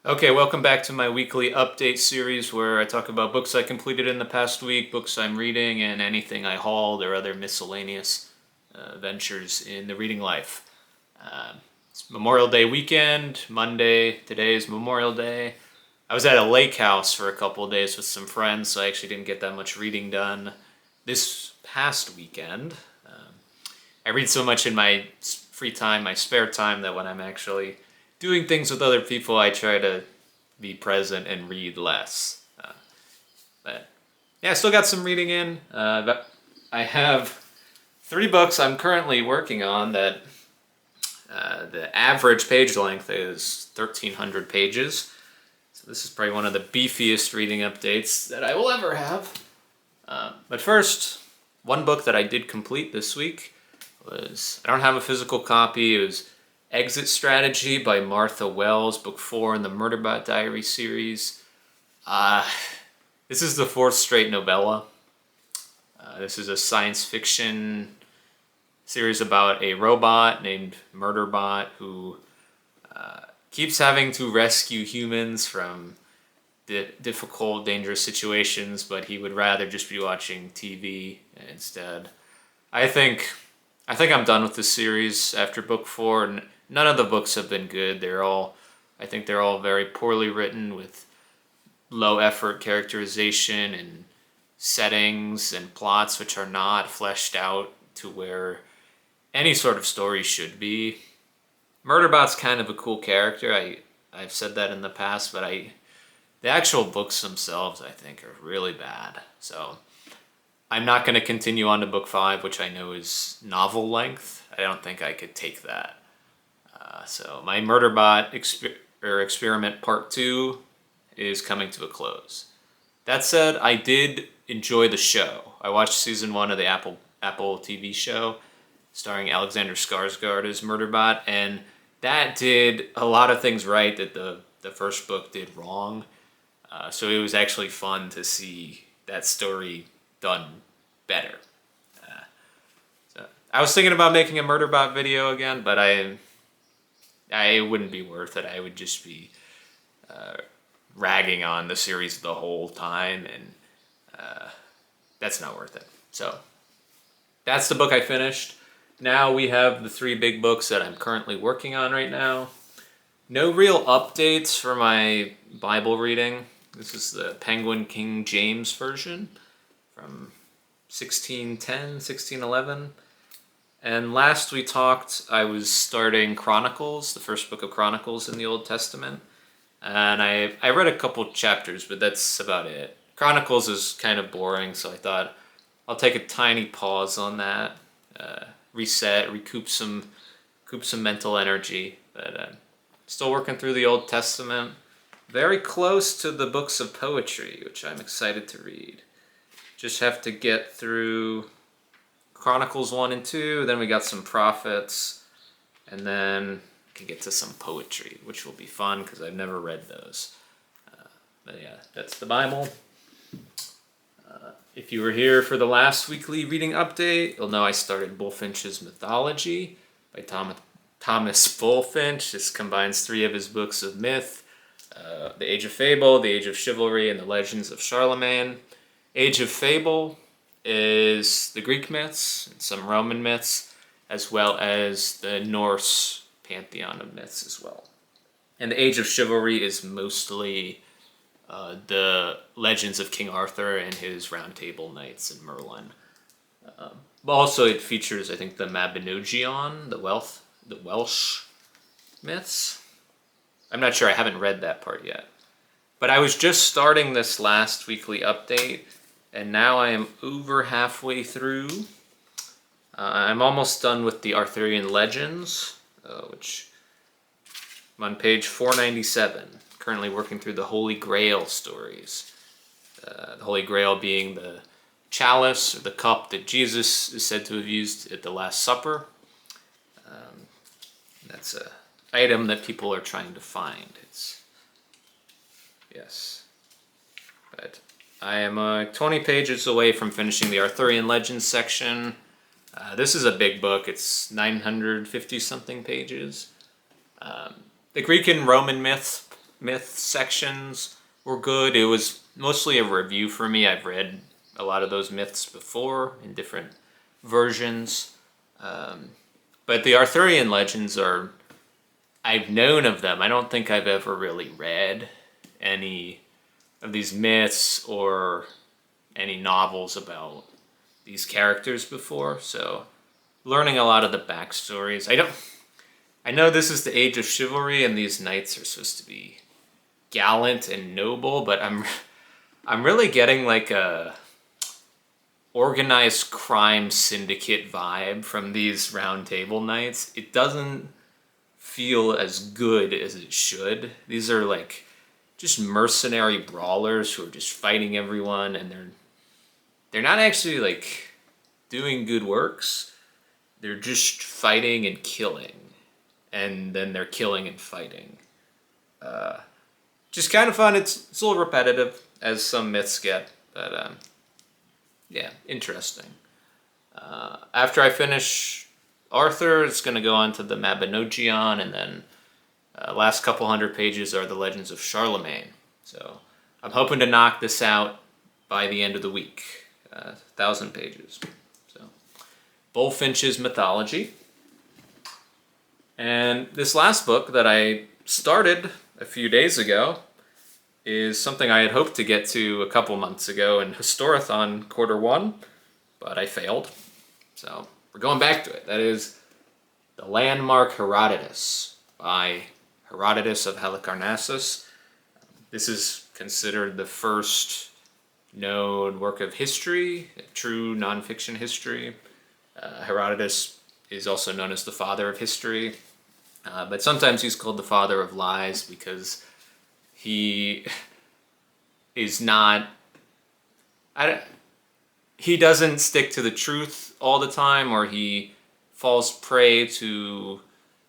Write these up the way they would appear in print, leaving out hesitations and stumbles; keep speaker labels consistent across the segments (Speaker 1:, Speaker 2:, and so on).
Speaker 1: Okay, welcome back to my weekly update series where I talk about books I completed in the past week, books I'm reading, and anything I hauled or other miscellaneous ventures in the reading life. It's Memorial Day weekend, Monday. Today is Memorial Day. I was at a lake house for a couple of days with some friends, so I actually didn't get that much reading done this past weekend. I read so much in my free time, my spare time, that when I'm actually doing things with other people, I try to be present and read less. But yeah, I still got some reading in. But I have 3 books I'm currently working on that the average page length is 1,300 pages. So this is probably one of the beefiest reading updates that I will ever have. But first, one book that I did complete this week was, I don't have a physical copy, it was Exit Strategy by Martha Wells, book 4 in the Murderbot Diary series. This is the 4th straight novella. This is a science fiction series about a robot named Murderbot who keeps having to rescue humans from difficult, dangerous situations, but he would rather just be watching TV instead. I think I'm done with this series after book 4, and none of the books have been good. I think they're all very poorly written with low effort characterization and settings and plots which are not fleshed out to where any sort of story should be. Murderbot's kind of a cool character. I've said that in the past, but the actual books themselves I think are really bad. So I'm not going to continue on to book 5, which I know is novel length. I don't think I could take that. So my Murderbot experiment part 2 is coming to a close. That said, I did enjoy the show. I watched season 1 of the Apple TV show starring Alexander Skarsgård as Murderbot, and that did a lot of things right that the first book did wrong. So it was actually fun to see that story done better. So I was thinking about making a Murderbot video again, but I wouldn't be worth it. I would just be ragging on the series the whole time, and that's not worth it. So that's the book I finished. Now we have the 3 big books that I'm currently working on right now. No real updates for my Bible reading. This is the Penguin King James version from 1610, 1611. And last we talked, I was starting Chronicles, the first book of Chronicles in the Old Testament. And I read a couple chapters, but that's about it. Chronicles is kind of boring, so I thought I'll take a tiny pause on that, reset, recoup some mental energy. But still working through the Old Testament. Very close to the books of poetry, which I'm excited to read. Just have to get through Chronicles 1 and 2, then we got some prophets, and then can get to some poetry, which will be fun because I've never read those. But yeah, that's the Bible. If you were here for the last weekly reading update, you'll know I started Bulfinch's Mythology by Thomas Bulfinch. This combines 3 of his books of myth, The Age of Fable, The Age of Chivalry, and The Legends of Charlemagne. Age of Fable is the Greek myths and some Roman myths, as well as the Norse pantheon of myths as well. And the Age of Chivalry is mostly the legends of King Arthur and his Round Table Knights and Merlin. But also it features, I think, the Mabinogion, the Welsh myths. I'm not sure, I haven't read that part yet. But I was just starting this last weekly update, and now I am over halfway through. I'm almost done with the Arthurian Legends, which I'm on page 497, currently working through the Holy Grail stories. The Holy Grail being the chalice, or the cup that Jesus is said to have used at the Last Supper. That's an item that people are trying to find. Yes. But I am 20 pages away from finishing the Arthurian Legends section. This is a big book. It's 950-something pages. The Greek and Roman myths myth sections were good. It was mostly a review for me. I've read a lot of those myths before in different versions. But the Arthurian legends are, I've known of them. I don't think I've ever really read any of these myths or any novels about these characters before. So learning a lot of the backstories. I know this is the age of chivalry and these knights are supposed to be gallant and noble, but I'm really getting like a organized crime syndicate vibe from these round table knights. It doesn't feel as good as it should. These are like just mercenary brawlers who are just fighting everyone, and they're not actually like doing good works. They're just fighting and killing, and then they're killing and fighting. Just kind of fun. It's a little repetitive, as some myths get, but yeah, interesting. After I finish Arthur, it's going to go on to the Mabinogion, and then last couple hundred pages are the Legends of Charlemagne. So I'm hoping to knock this out by the end of the week. 1,000 pages. So Bullfinch's Mythology. And this last book that I started a few days ago is something I had hoped to get to a couple months ago in Historathon Q1, but I failed. So we're going back to it. That is The Landmark Herodotus by Herodotus of Halicarnassus. This is considered the first known work of history, true nonfiction history. Herodotus is also known as the father of history, but sometimes he's called the father of lies because he is not... he doesn't stick to the truth all the time, or he falls prey to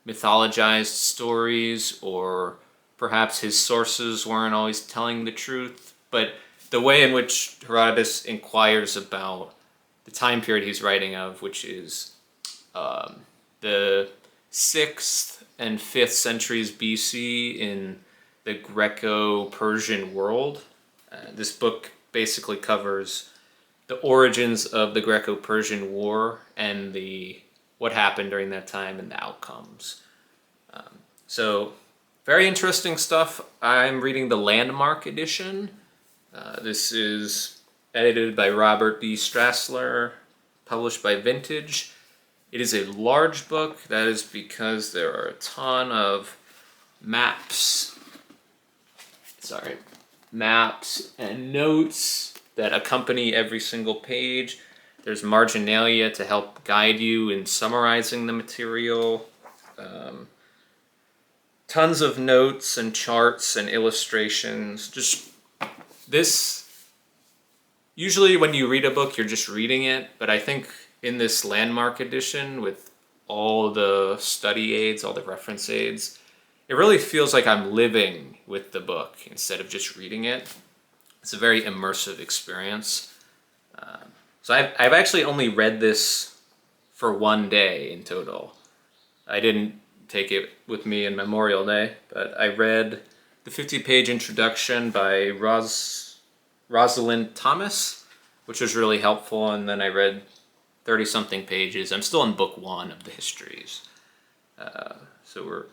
Speaker 1: mythologized stories, or perhaps his sources weren't always telling the truth. But the way in which Herodotus inquires about the time period he's writing of, which is the 6th and 5th centuries BC in the Greco-Persian world. This book basically covers the origins of the Greco-Persian War and what happened during that time and the outcomes. So very interesting stuff. I'm reading the Landmark edition. This is edited by Robert B. Strassler, published by Vintage. It is a large book. That is because there are a ton of maps and notes that accompany every single page. There's marginalia to help guide you in summarizing the material. Tons of notes and charts and illustrations. Just this, usually when you read a book, you're just reading it, but I think in this Landmark edition with all the study aids, all the reference aids, it really feels like I'm living with the book instead of just reading it. It's a very immersive experience. So I've actually only read this for one day in total. I didn't take it with me in Memorial Day, but I read the 50-page introduction by Rosalind Thomas, which was really helpful, and then I read 30-something pages. I'm still in book 1 of the histories. So we're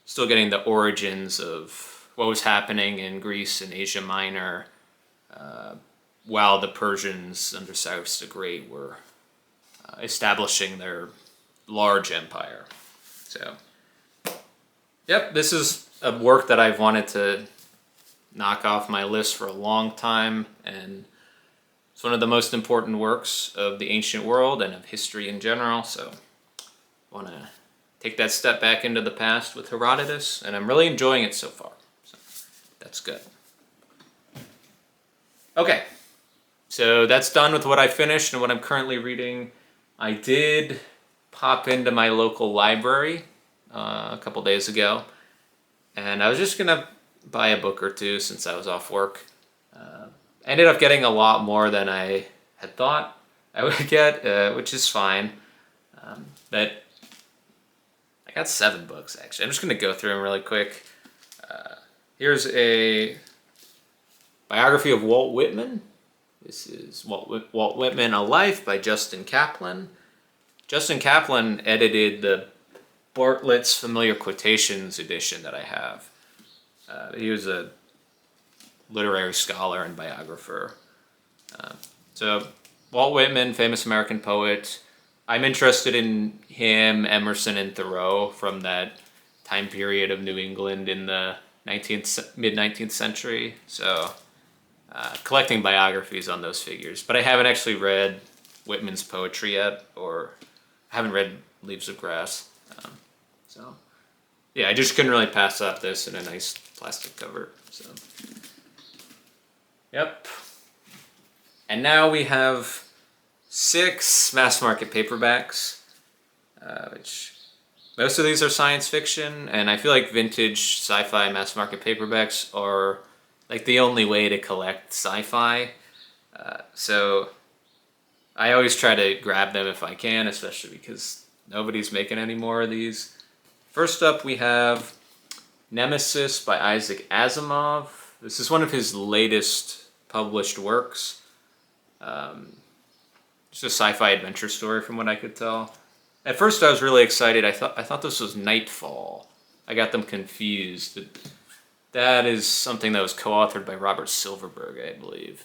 Speaker 1: still getting the origins of what was happening in Greece and Asia Minor while the Persians under Cyrus the Great were establishing their large empire. So, yep, this is a work that I've wanted to knock off my list for a long time, and it's one of the most important works of the ancient world and of history in general, so I want to take that step back into the past with Herodotus, and I'm really enjoying it so far. So that's good. Okay, so that's done with what I finished and what I'm currently reading. I did pop into my local library a couple days ago, and I was just going to buy a book or two since I was off work. I ended up getting a lot more than I had thought I would get, which is fine. But I got 7 books, actually. I'm just going to go through them really quick. Here's a biography of Walt Whitman. This is Walt Whitman, A Life by Justin Kaplan. Justin Kaplan edited the Bartlett's Familiar Quotations edition that I have. He was a literary scholar and biographer. So Walt Whitman, famous American poet. I'm interested in him, Emerson, and Thoreau from that time period of New England in the mid-19th century. So collecting biographies on those figures. But I haven't actually read Whitman's poetry yet, or I haven't read Leaves of Grass. So yeah, I just couldn't really pass up this in a nice plastic cover. So yep. And now we have 6 mass market paperbacks, which most of these are science fiction, and I feel like vintage sci-fi mass market paperbacks are like the only way to collect sci-fi. So I always try to grab them if I can, especially because nobody's making any more of these. First up, we have Nemesis by Isaac Asimov. This is one of his latest published works. It's a sci-fi adventure story from what I could tell. At first I was really excited. I thought this was Nightfall. I got them confused. That is something that was co-authored by Robert Silverberg, I believe.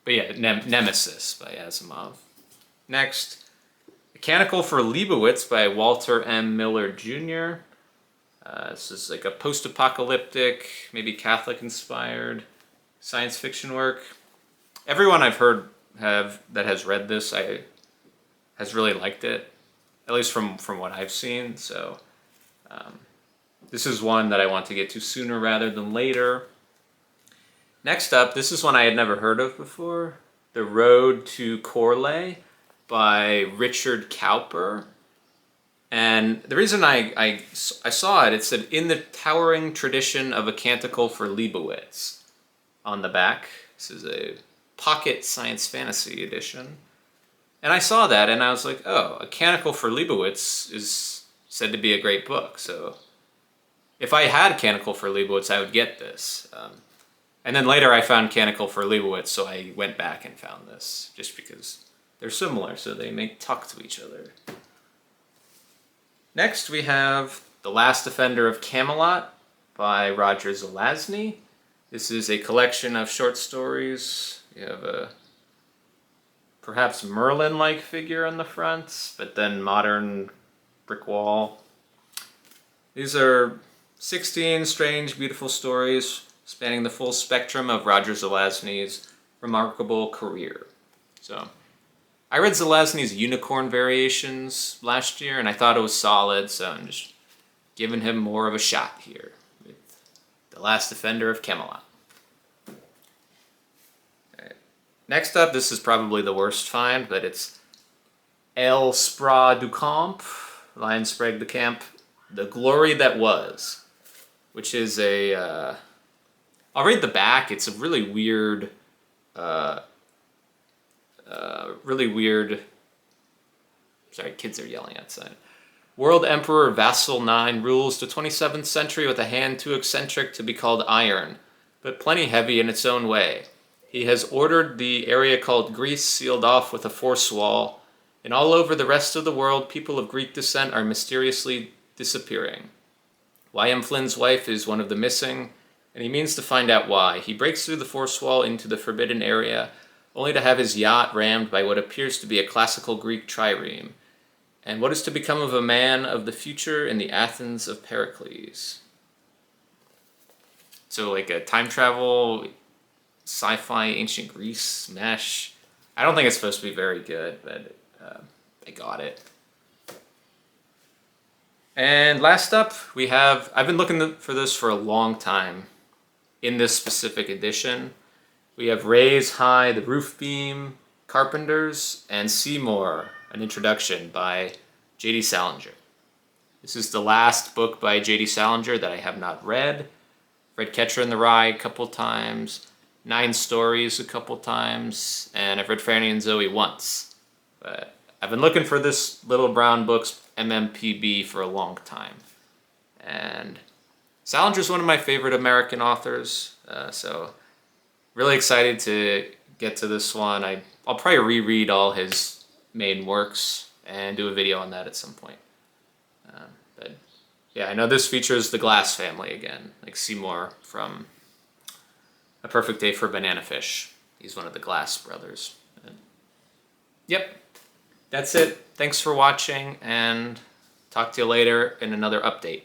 Speaker 1: But yeah, Nemesis by Asimov. Next, Mechanical for Leibowitz by Walter M. Miller Jr. This is like a post-apocalyptic, maybe Catholic-inspired science fiction work. Everyone I've heard that has read this has really liked it, at least from what I've seen. So this is one that I want to get to sooner rather than later. Next up, this is one I had never heard of before, The Road to Corley by Richard Cowper. And the reason I saw it said, in the towering tradition of a canticle for Leibowitz on the back. This is a pocket science fantasy edition. And I saw that and I was like, oh, A Canticle for Leibowitz is said to be a great book. So if I had Canticle for Leibowitz, I would get this. And then later I found Canticle for Leibowitz, so I went back and found this just because they're similar, so they may talk to each other. Next we have The Last Defender of Camelot by Roger Zelazny. This is a collection of short stories. You have a perhaps Merlin-like figure on the front, but then modern brick wall. These are 16 strange, beautiful stories spanning the full spectrum of Roger Zelazny's remarkable career. So, I read Zelazny's Unicorn Variations last year, and I thought it was solid, so I'm just giving him more of a shot here with The Last Defender of Camelot. Next up, this is probably the worst find, but it's El Spra du Camp, Lion Sprague de Camp, The Glory That Was, which is a, I'll read the back. It's a really weird, sorry, kids are yelling outside. World Emperor Vassal IX rules the 27th century with a hand too eccentric to be called iron, but plenty heavy in its own way. He has ordered the area called Greece sealed off with a force wall, and all over the rest of the world, people of Greek descent are mysteriously disappearing. Y.M. Flynn's wife is one of the missing, and he means to find out why. He breaks through the force wall into the forbidden area, only to have his yacht rammed by what appears to be a classical Greek trireme. And what is to become of a man of the future in the Athens of Pericles? So like a time travel, sci-fi, ancient Greece mesh. I don't think it's supposed to be very good, but I got it. And last up, we have, I've been looking for this for a long time in this specific edition. We have Raise High the Roof Beam, Carpenters, and Seymour, an introduction by J.D. Salinger. This is the last book by J.D. Salinger that I have not read. Read Catcher in the Rye a couple times, 9 Stories a couple times, and I've read Franny and Zoe once. But I've been looking for this Little Brown Book's MMPB for a long time. And Salinger's one of my favorite American authors, so really excited to get to this one. I'll probably reread all his main works and do a video on that at some point. But yeah, I know this features the Glass family again, like Seymour from A Perfect Day for Banana Fish. He's one of the Glass brothers. And yep, that's it. Thanks for watching, and talk to you later in another update.